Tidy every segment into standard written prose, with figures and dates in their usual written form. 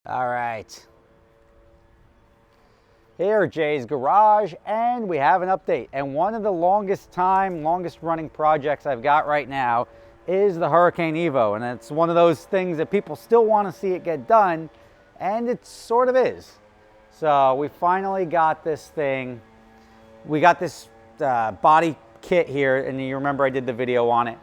All right. Here, Jay's Garage, and we have an update. And one of the longest running projects I've got right now is the Hurricane EVO. And it's one of those things that people still want to see it get done, and it sort of is. So we finally got this thing. We got this body kit here, and you remember I did the video on it.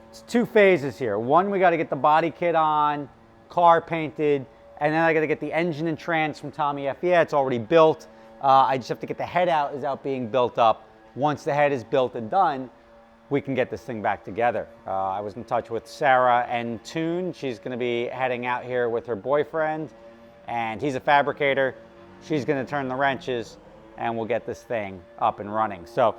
It's two phases here. One, we got to get the body kit on, car painted, and then I got to get the engine and trans from Tommy F. Yeah, it's already built. I just have to get the head out, is out being built up. Once the head is built and done, we can get this thing back together. I was in touch with Sarah and Toon. She's going to be heading out here with her boyfriend, and he's a fabricator. She's going to turn the wrenches, and we'll get this thing up and running. So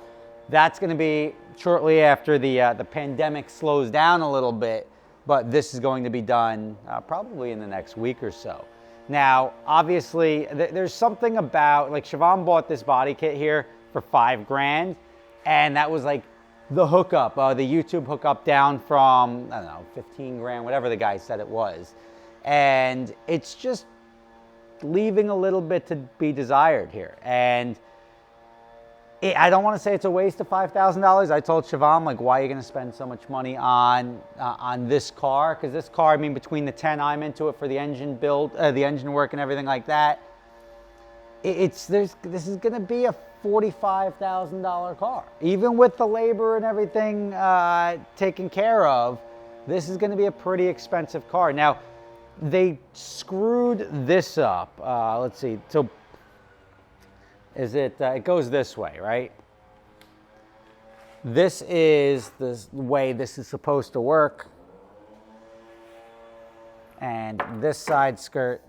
that's going to be shortly after the pandemic slows down a little bit, but this is going to be done probably in the next week or so. Now, obviously, there's something about, like, Shivam bought this body kit here for $5 grand, and that was like the hookup, the YouTube hookup down from, I don't know, 15 grand, whatever the guy said it was. And it's just leaving a little bit to be desired here. And I don't want to say it's a waste of $5,000. I told Shivam, like, why are you going to spend so much money on this car? Because this car, I mean, between the 10 I'm into it for the engine build, the engine work and everything like that, this is going to be a $45,000 car. Even with the labor and everything taken care of, this is going to be a pretty expensive car. Now, they screwed this up. Let's see. So, it goes this way, right? This is the way this is supposed to work. And this side skirt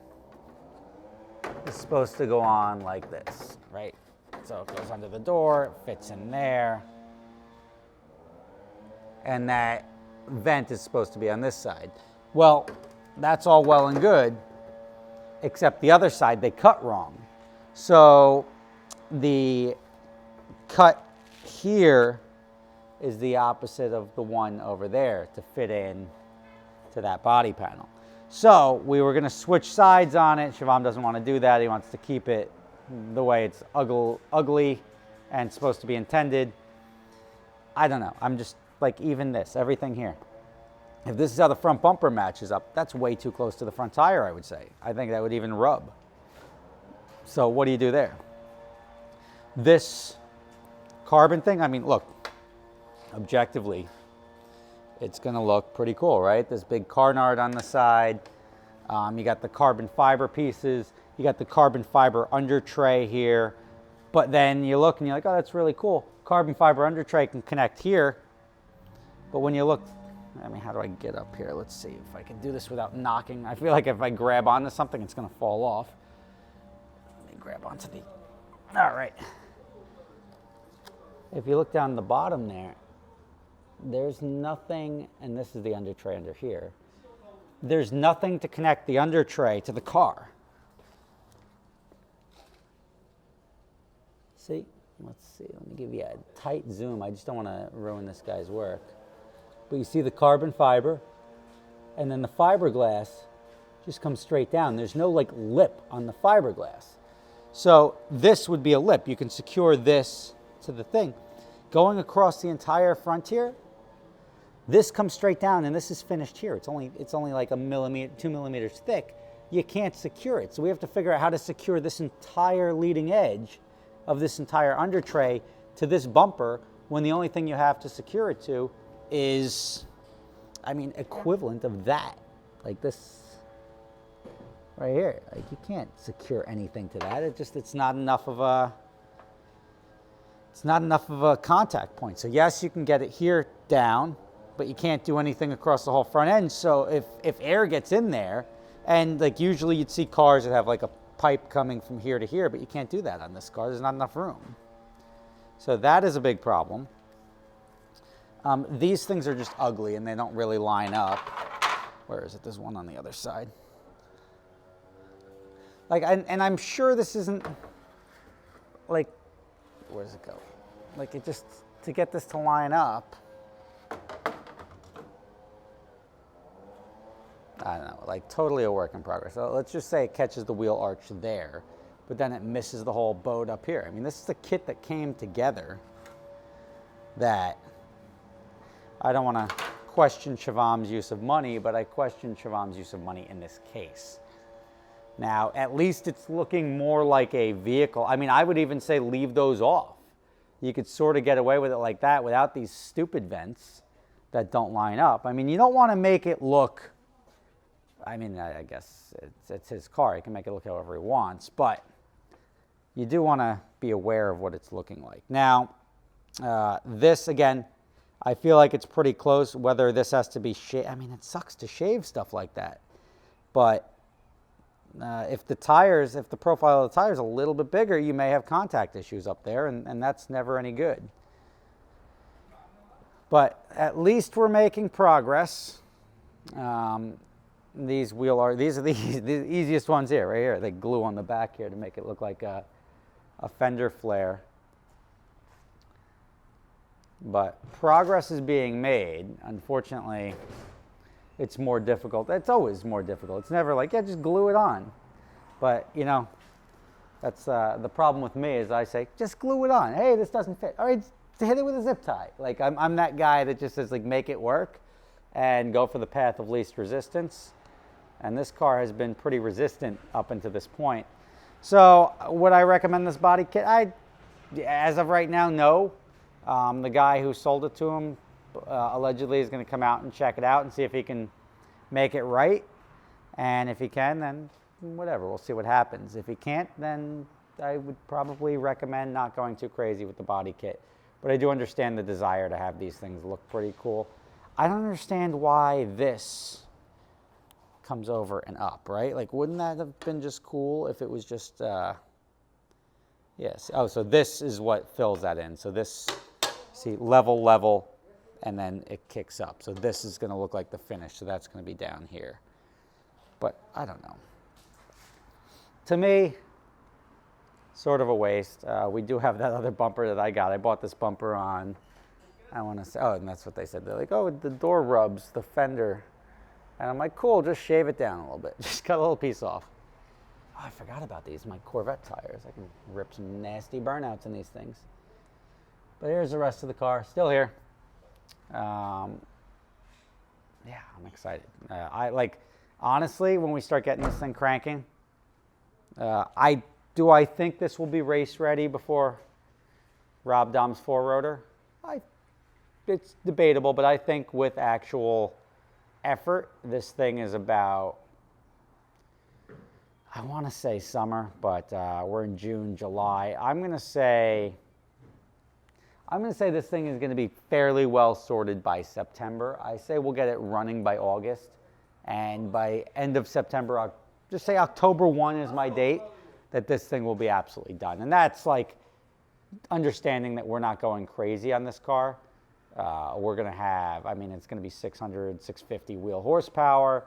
is supposed to go on like this, right? So it goes under the door, it fits in there. And that vent is supposed to be on this side. Well, that's all well and good, except the other side, they cut wrong. So the cut here is the opposite of the one over there to fit in to that body panel. So we were going to switch sides on it. Shivam doesn't want to do that. He wants to keep it the way it's ugly and supposed to be intended. I don't know. I'm just like, even this, everything here. If this is how the front bumper matches up, that's way too close to the front tire, I would say. I think that would even rub. So what do you do there? This carbon thing, I mean, look, objectively, it's going to look pretty cool, right? This big carnard on the side. You got the carbon fiber pieces. You got the carbon fiber under tray here. But then you look and you're like, oh, that's really cool. Carbon fiber under tray can connect here. But when you look, I mean, how do I get up here? Let's see if I can do this without knocking. I feel like if I grab onto something, it's going to fall off. Let me grab onto the, all right. If you look down the bottom there, there's nothing, and this is the under tray under here. There's nothing to connect the under tray to the car. See? Let's see. Let me give you a tight zoom. I just don't want to ruin this guy's work. But you see the carbon fiber, and then the fiberglass just comes straight down. There's no like lip on the fiberglass. So this would be a lip. You can secure this to the thing. Going across the entire front here, this comes straight down, and this is finished here. It's only like 2 millimeters thick. You can't secure it. So we have to figure out how to secure this entire leading edge of this entire under tray to this bumper when the only thing you have to secure it to is, I mean, equivalent of that. Like this right here. Like, you can't secure anything to that. It's not enough of a contact point. So yes, you can get it here down, but you can't do anything across the whole front end. So if air gets in there, and like usually you'd see cars that have like a pipe coming from here to here, but you can't do that on this car. There's not enough room. So that is a big problem. These things are just ugly and they don't really line up. Where is it? There's one on the other side. Like, and I'm sure this isn't like, where does it go? Like, it just, to get this to line up, I don't know, like totally a work in progress. So let's just say it catches the wheel arch there, but then it misses the whole boat up here. I mean, this is a kit that came together that I don't want to question Shivam's use of money, but I question Shivam's use of money in this case. Now, at least it's looking more like a vehicle. I mean, I would even say leave those off. You could sort of get away with it like that without these stupid vents that don't line up. I mean, you don't want to make it look, I mean, I guess it's his car. He can make it look however he wants, but you do want to be aware of what it's looking like. Now, this, again, I feel like it's pretty close, whether this has to be shaved. I mean, it sucks to shave stuff like that. But if the profile of the tire is a little bit bigger, you may have contact issues up there, and that's never any good. But at least we're making progress. These are the easiest ones here, right here. They glue on the back here to make it look like a fender flare. But progress is being made. Unfortunately, it's more difficult. It's always more difficult. It's never like, yeah, just glue it on. But, you know, that's the problem with me is I say, just glue it on. Hey, this doesn't fit. All right, hit it with a zip tie. Like, I'm that guy that just says, like, make it work and go for the path of least resistance. And this car has been pretty resistant up until this point. So would I recommend this body kit? As of right now, no. The guy who sold it to him allegedly is going to come out and check it out and see if he can make it right. And if he can, then whatever, we'll see what happens. If he can't, then I would probably recommend not going too crazy with the body kit. But I do understand the desire to have these things look pretty cool. I don't understand why this comes over and up, right? Like, wouldn't that have been just cool if it was just, yes. Oh, so this is what fills that in. So this, see, level, and then it kicks up. So this is going to look like the finish. So that's going to be down here. But I don't know. To me, sort of a waste. We do have that other bumper that I got. I bought this bumper on, I want to say, oh, and that's what they said. They're like, oh, the door rubs, the fender. And I'm like, cool, just shave it down a little bit. Just cut a little piece off. Oh, I forgot about these, my Corvette tires. I can rip some nasty burnouts in these things. But here's the rest of the car, still here. Yeah, I'm excited. Honestly, when we start getting this thing cranking, I think this will be race ready before Rob Dom's 4-rotor? It's debatable, but I think with actual effort, this thing is about, I want to say summer, but we're in June, July. I'm going to say this thing is going to be fairly well sorted by September. I say we'll get it running by August, and by end of September, I'll just say October 1 is my date that this thing will be absolutely done. And that's like understanding that we're not going crazy on this car. We're going to have, I mean, it's going to be 600, 650 wheel horsepower,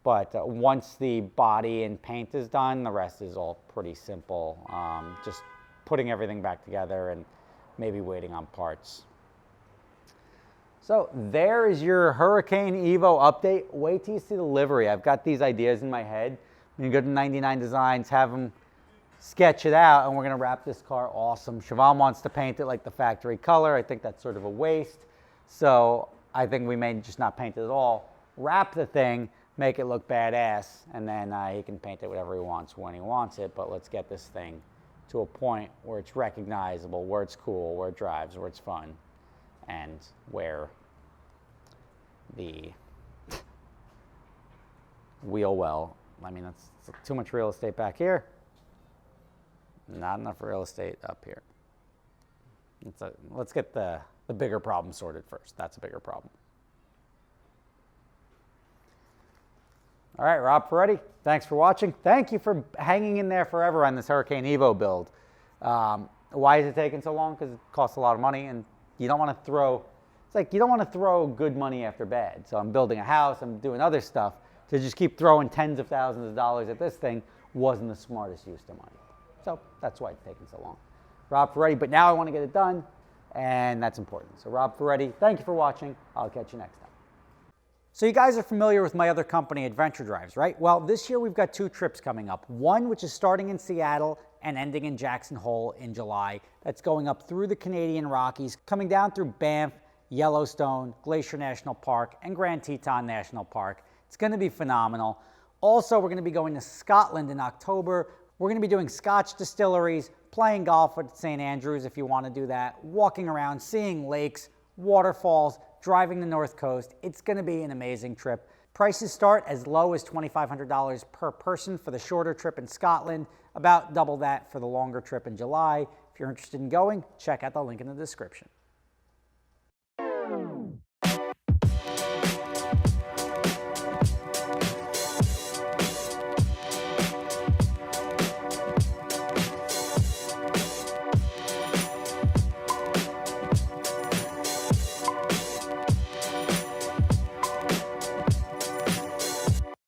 but once the body and paint is done, the rest is all pretty simple. Just putting everything back together and maybe waiting on parts. So there is your Hurricane EVO update. Wait till you see the livery. I've got these ideas in my head. I'm going to go to 99 Designs, have them sketch it out, and we're going to wrap this car awesome. Shivam wants to paint it like the factory color. I think that's sort of a waste. So I think we may just not paint it at all. Wrap the thing, make it look badass, and then he can paint it whatever he wants when he wants it. But let's get this thing to a point where it's recognizable, where it's cool, where it drives, where it's fun, and where the wheel well. I mean, that's too much real estate back here. Not enough real estate up here. Let's get the bigger problem sorted first. That's a bigger problem. All right, Rob Ferretti, thanks for watching. Thank you for hanging in there forever on this Hurricane EVO build. Why is it taking so long? Because it costs a lot of money, and you don't want to throw, it's like you don't want to throw good money after bad. So I'm building a house, I'm doing other stuff. To just keep throwing tens of thousands of dollars at this thing wasn't the smartest use of money. So that's why it's taking so long. Rob Ferretti, but now I want to get it done, and that's important. So Rob Ferretti, thank you for watching. I'll catch you next time. So you guys are familiar with my other company, Adventure Drives, right? Well, this year we've got 2 trips coming up. One which is starting in Seattle and ending in Jackson Hole in July. That's going up through the Canadian Rockies, coming down through Banff, Yellowstone, Glacier National Park, and Grand Teton National Park. It's going to be phenomenal. Also, we're going to be going to Scotland in October. We're going to be doing Scotch distilleries, playing golf at St. Andrews if you want to do that, walking around, seeing lakes, waterfalls, driving the North Coast. It's going to be an amazing trip. Prices start as low as $2,500 per person for the shorter trip in Scotland, about double that for the longer trip in July. If you're interested in going, check out the link in the description.